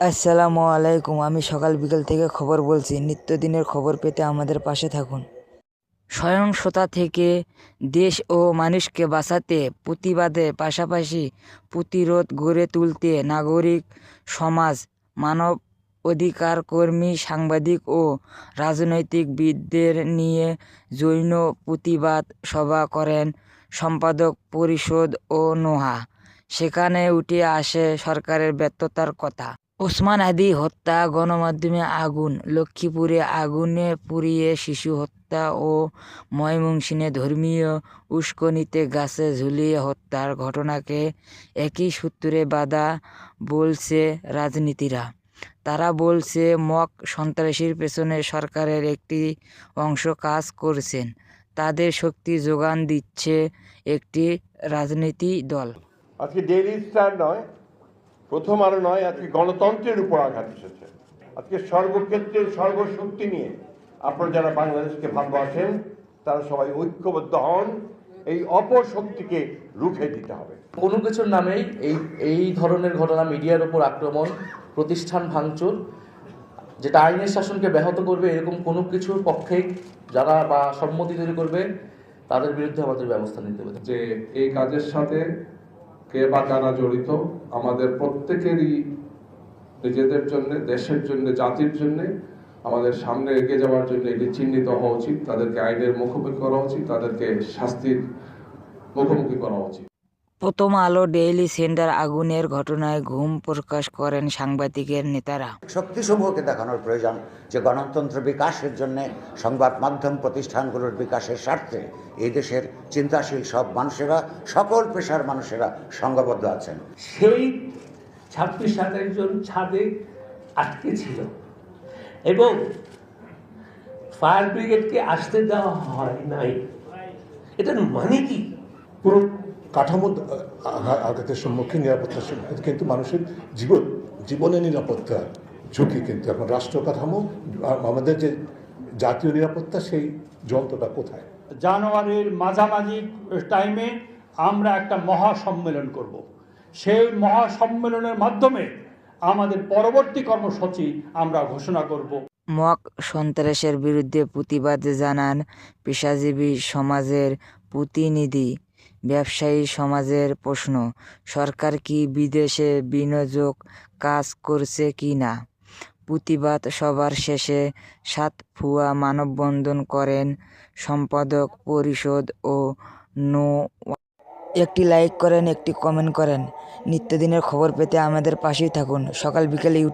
আসসালামু আলাইকুম। আমি সকাল বিকেল থেকে খবর বলছি। নিত্যদিনের খবর পেতে আমাদের পাশে থাকুন। সহিংসতা থেকে দেশ ও মানুষকে বাঁচাতে, প্রতিবাদের পাশাপাশি প্রতিরোধ গড়ে তুলতে নাগরিক সমাজ, মানব অধিকার কর্মী, সাংবাদিক ও রাজনৈতিকবিদদের নিয়ে যৌন প্রতিবাদ সভা করেন সম্পাদক পরিষদ ও নোহা। সেখানে উঠে আসে সরকারের ব্যর্থতার কথা। ওসমান হাদি হত্যা, গণমাধ্যমে আগুন, লক্ষ্মীপুরে আগুনে পুড়িয়ে শিশু হত্যা ও ময়মনসিংহে ধর্মীয় উস্কানিতে গাছে ঝুলিয়ে হত্যার ঘটনাকে একই সূত্রে বাঁধা বলছে রাজনীতিরা। তারা বলছে মক সন্ত্রাসীর পেছনে সরকারের একটি অংশ কাজ করছেন। তাদের শক্তি যোগান দিচ্ছে একটি রাজনীতি দল। আজকে ডেইলি স্টার নয়, প্রথম আলো নয়, আজকে গণতন্ত্রের উপর আঘাত এসেছে। আজকে সর্বক্ষেত্রে সর্বশক্তি নিয়ে আপনারা যারা বাংলাদেশকে ভালোবাসেন তারা সবাই ঐক্যবদ্ধ হন। এই অপশক্তিকে রুখে দিতে হবে। কোনো কিছুর নামেই এই ধরনের ঘটনা, মিডিয়ার উপর আক্রমণ, প্রতিষ্ঠান ভাঙচুর, যেটা আইনের শাসনকে ব্যাহত করবে, এরকম কোনো কিছুর পক্ষে যারা বা সম্মতি তৈরি করবে তাদের বিরুদ্ধে আমাদের ব্যবস্থা নিতে হবে। যে এই কাজের সাথে কে বা কারা জড়িত, আমাদের প্রত্যেকেরই নিজেদের জন্য, দেশের জন্য, জাতির জন্য, আমাদের সামনে এগিয়ে যাওয়ার জন্য এটি চিহ্নিত হওয়া উচিত। তাদেরকে আইনের মুখোমুখি করা উচিত, তাদেরকে শাস্তির মুখোমুখি করা উচিত। প্রথম আলো ডেইলি সেন্টার আগুনের ঘটনায় ক্ষোভ প্রকাশ করেন সাংবাদিকের নেতারা। শক্তিসমূহকে দেখানোর প্রয়োজন যে গণতন্ত্র বিকাশের জন্য সংবাদ মাধ্যম প্রতিষ্ঠানগুলোর বিকাশের স্বার্থে এই দেশের চিন্তাশীল সব মানুষেরা, সকল পেশার মানুষেরা সংঘবদ্ধ আছেন। সেই 26-27 জন ছাদে আটকে ছিল এবং ফায়ার ব্রিগেডকে আসতে দেওয়া হয় নাই। এটার মানে কি? পুরো কাঠামো আঘাতের সম্মুখীন, নিরাপত্তার সম্মুখীন, কিন্তু মানুষের জীবনের নিরাপত্তার ঝুঁকি কিন্তু এখন রাষ্ট্র কাঠামো, আমাদের যে জাতীয় নিরাপত্তা, সেই যন্ত্রটা কোথায়? জানুয়ারির মাঝামাঝি টাইমে আমরা একটা মহাসম্মেলন করব। সেই মহাসম্মেলনের মাধ্যমে আমাদের পরবর্তী কর্মসূচি আমরা ঘোষণা করব। মক সন্ত্রাসের বিরুদ্ধে প্রতিবাদ জানান পেশাজীবী সমাজের প্রতিনিধি। ব্যবসায়ী সমাজের প্রশ্ন, সরকার কি বিদেশে বিনিয়োগ কাজ করছে কি না? প্রতিবাদ সভার শেষে সাতফুয়া মানববন্ধন করেন সম্পাদক পরিষদ ও নোহা। একটি লাইক করেন, একটি কমেন্ট করেন। নিত্যদিনের খবর পেতে আমাদের পাশেই থাকুন। সকাল বিকেলে ইউটিউব